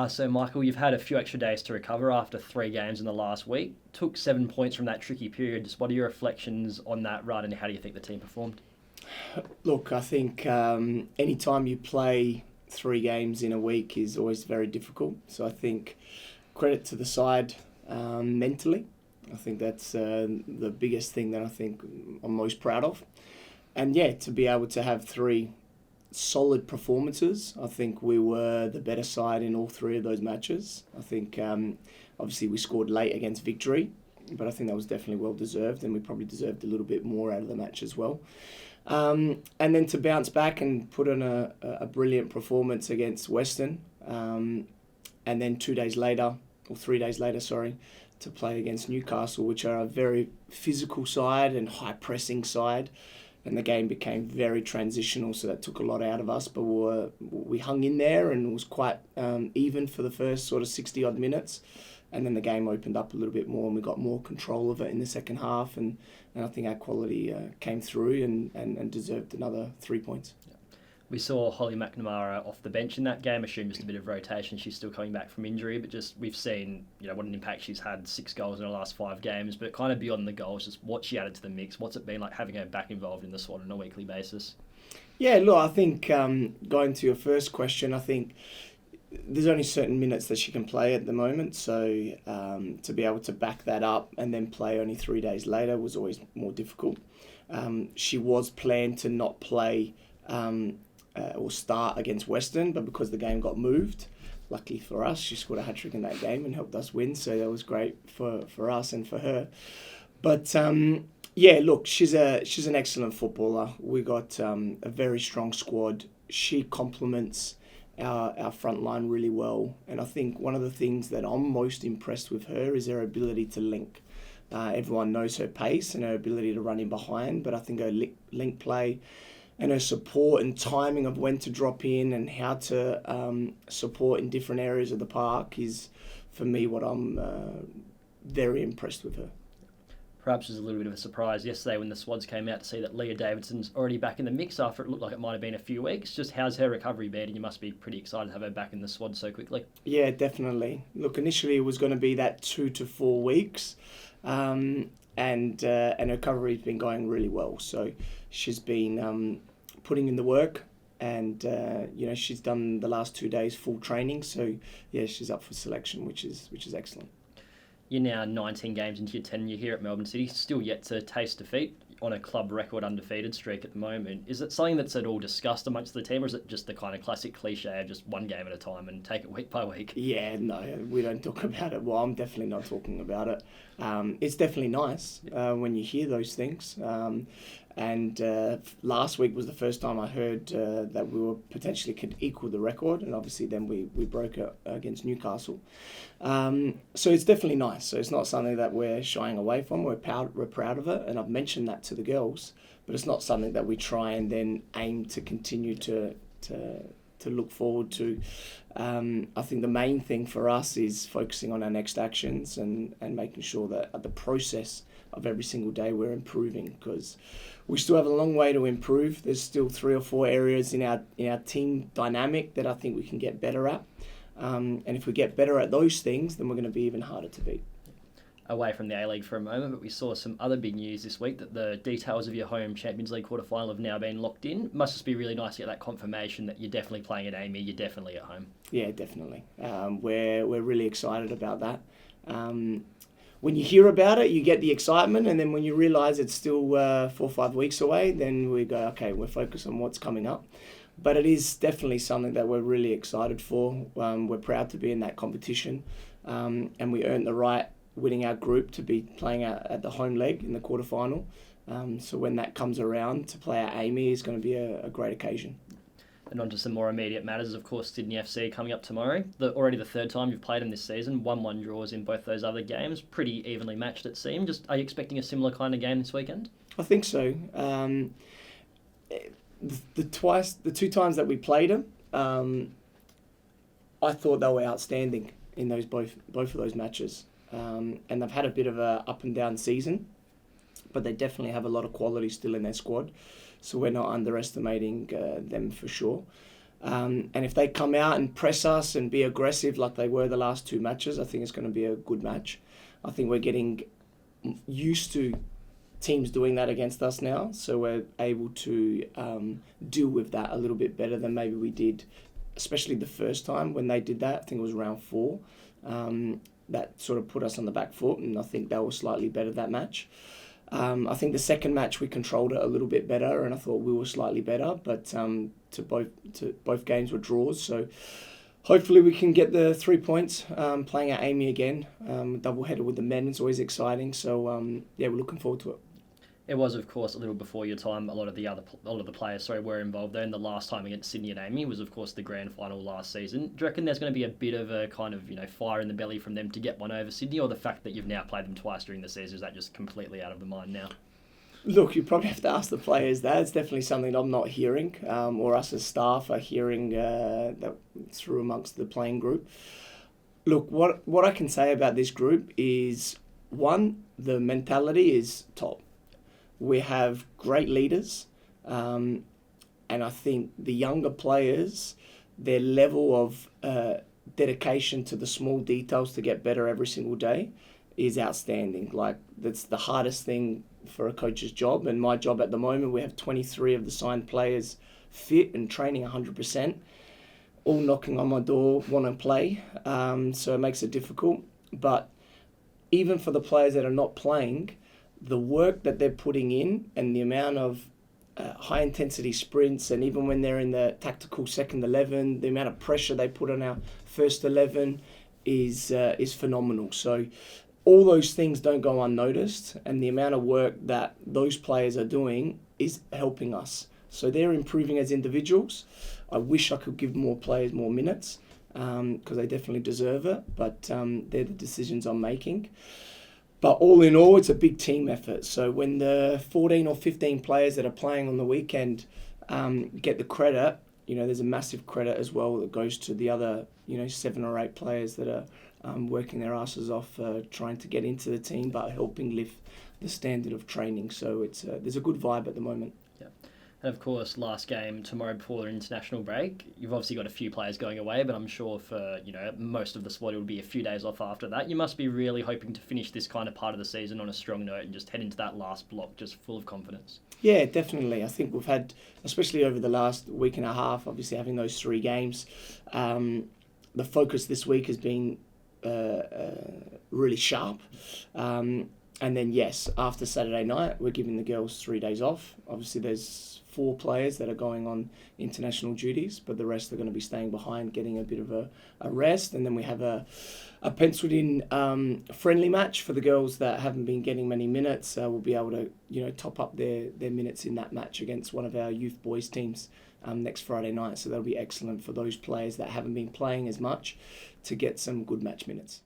So, Michael, you've had a few extra days to recover after 3 games in the last week. Took 7 points from that tricky period. Just what are your reflections on that run and how do you think the team performed? Look, I think any time you play 3 games in a week is always very difficult. So I think credit to the side mentally. I think that's the biggest thing that I think I'm most proud of. And yeah, to be able to have 3 solid performances. I think we were the better side in all 3 of those matches. I think obviously we scored late against Victory, but I think that was definitely well deserved, and we probably deserved a little bit more out of the match as well. And then to bounce back and put on a brilliant performance against Western, and then 2 days later, or 3 days later, sorry, to play against Newcastle, which are a very physical side and high pressing side. And the game became very transitional, so that took a lot out of us. But we hung in there, and it was quite even for the first sort of 60 odd minutes. And then the game opened up a little bit more, and we got more control of it in the second half. And I think our quality came through and deserved another 3 points. We saw Holly McNamara off the bench in that game. Assume just a bit of rotation. She's still coming back from injury, but just we've seen what an impact she's had. 6 goals in her last 5 games, but kind of beyond the goals, just what she added to the mix. What's it been like having her back involved in the squad on a weekly basis? Yeah, look, I think going to your first question, I think there's only certain minutes that she can play at the moment. So to be able to back that up and then play only 3 days later was always more difficult. She was planned to not play or start against Western, but because the game got moved, luckily for us, she scored a hat-trick in that game and helped us win. So that was great for us and for her. But yeah, look, she's an excellent footballer. We got a very strong squad. She complements our front line really well. And I think one of the things that I'm most impressed with her is her ability to link. Everyone knows her pace and her ability to run in behind, but I think her link play and her support and timing of when to drop in and how to support in different areas of the park is, for me, what I'm very impressed with her. Perhaps it was a little bit of a surprise yesterday when the squads came out to see that Leah Davidson's already back in the mix after it looked like it might have been a few weeks. Just how's her recovery been? And you must be pretty excited to have her back in the squad so quickly. Yeah, definitely. Look, initially it was going to be that 2 to 4 weeks, and her recovery's been going really well. So she's been putting in the work, and she's done the last 2 days full training. So yeah, she's up for selection, which is excellent. You're now 19 games into your tenure here at Melbourne City, still yet to taste defeat on a club record undefeated streak at the moment. Is it something that's at all discussed amongst the team, or is it just the kind of classic cliche of just one game at a time and take it week by week? Yeah, no, we don't talk about it. Well, I'm definitely not talking about it. It's definitely nice when you hear those things. And last week was the first time I heard that we were potentially could equal the record, and obviously then we broke it against Newcastle. So it's definitely nice. So it's not something that we're shying away from. We're proud of it, and I've mentioned that to the girls. But it's not something that we try and then aim to continue to look forward to. I think the main thing for us is focusing on our next actions and making sure that at the process of every single day we're improving, because we still have a long way to improve. There's still 3 or 4 areas in our team dynamic that I think we can get better at. And if we get better at those things, then we're going to be even harder to beat. Away from the A-League for a moment, but we saw some other big news this week that the details of your home Champions League quarterfinal have now been locked in. Must just be really nice to get that confirmation that you're definitely playing at Amy, you're definitely at home. Yeah, definitely. We're really excited about that. When you hear about it, you get the excitement, and then when you realise it's still 4 or 5 weeks away, then we go, okay, we're focused on what's coming up. But it is definitely something that we're really excited for. We're proud to be in that competition, and we earned the right, winning our group, to be playing at the home leg in the quarterfinal. So when that comes around, to play at Amy is going to be a great occasion. And on to some more immediate matters, of course, Sydney FC coming up tomorrow. Already the third time you've played them this season, 1-1 draws in both those other games. Pretty evenly matched, it seemed. Just, are you expecting a similar kind of game this weekend? I think so. The 2 times that we played them, I thought they were outstanding in those both of those matches. And they've had a bit of a up and down season, but they definitely have a lot of quality still in their squad. So we're not underestimating them for sure. And if they come out and press us and be aggressive like they were the last two matches, I think it's going to be a good match. I think we're getting used to teams doing that against us now, so we're able to deal with that a little bit better than maybe we did, especially the first time when they did that. I think it was round 4. That sort of put us on the back foot, and I think they were slightly better that match. I think the second match we controlled it a little bit better, and I thought we were slightly better, but both games were draws. So hopefully we can get the 3 points. Playing at Amy again, double header with the men is always exciting. So yeah, we're looking forward to it. It was, of course, a little before your time. A lot of the players, were involved there. And the last time against Sydney and Amy was, of course, the grand final last season. Do you reckon there's going to be a bit of a kind of fire in the belly from them to get one over Sydney, or the fact that you've now played them twice during the season, is that just completely out of the mind now? Look, you probably have to ask the players that. It's definitely something I'm not hearing, or us as staff are hearing that through amongst the playing group. Look, what I can say about this group is, one, the mentality is top. We have great leaders, and I think the younger players, their level of dedication to the small details to get better every single day is outstanding. Like, that's the hardest thing for a coach's job, and my job at the moment. We have 23 of the signed players fit and training 100%, all knocking on my door, want to play, so it makes it difficult. But even for the players that are not playing, the work that they're putting in and the amount of high intensity sprints, and even when they're in the tactical second 11, the amount of pressure they put on our first 11 is phenomenal. So all those things don't go unnoticed, and the amount of work that those players are doing is helping us. So they're improving as individuals. I wish I could give more players more minutes, because they definitely deserve it, but they're the decisions I'm making. But all in all, it's a big team effort. So when the 14 or 15 players that are playing on the weekend get the credit, there's a massive credit as well that goes to the other, 7 or 8 players that are working their asses off, trying to get into the team, but helping lift the standard of training. So there's a good vibe at the moment. Yeah. And of course, last game tomorrow before the international break. You've obviously got a few players going away, but I'm sure for most of the squad, it will be a few days off after that. You must be really hoping to finish this kind of part of the season on a strong note and just head into that last block just full of confidence. Yeah, definitely. I think we've had, especially over the last week and a half, obviously having those 3 games, the focus this week has been really sharp. And then, yes, after Saturday night, we're giving the girls 3 days off. Obviously, there's 4 players that are going on international duties, but the rest are going to be staying behind, getting a bit of a rest. And then we have a penciled-in friendly match for the girls that haven't been getting many minutes. We'll be able to, top up their minutes in that match against one of our youth boys teams next Friday night. So that'll be excellent for those players that haven't been playing as much to get some good match minutes.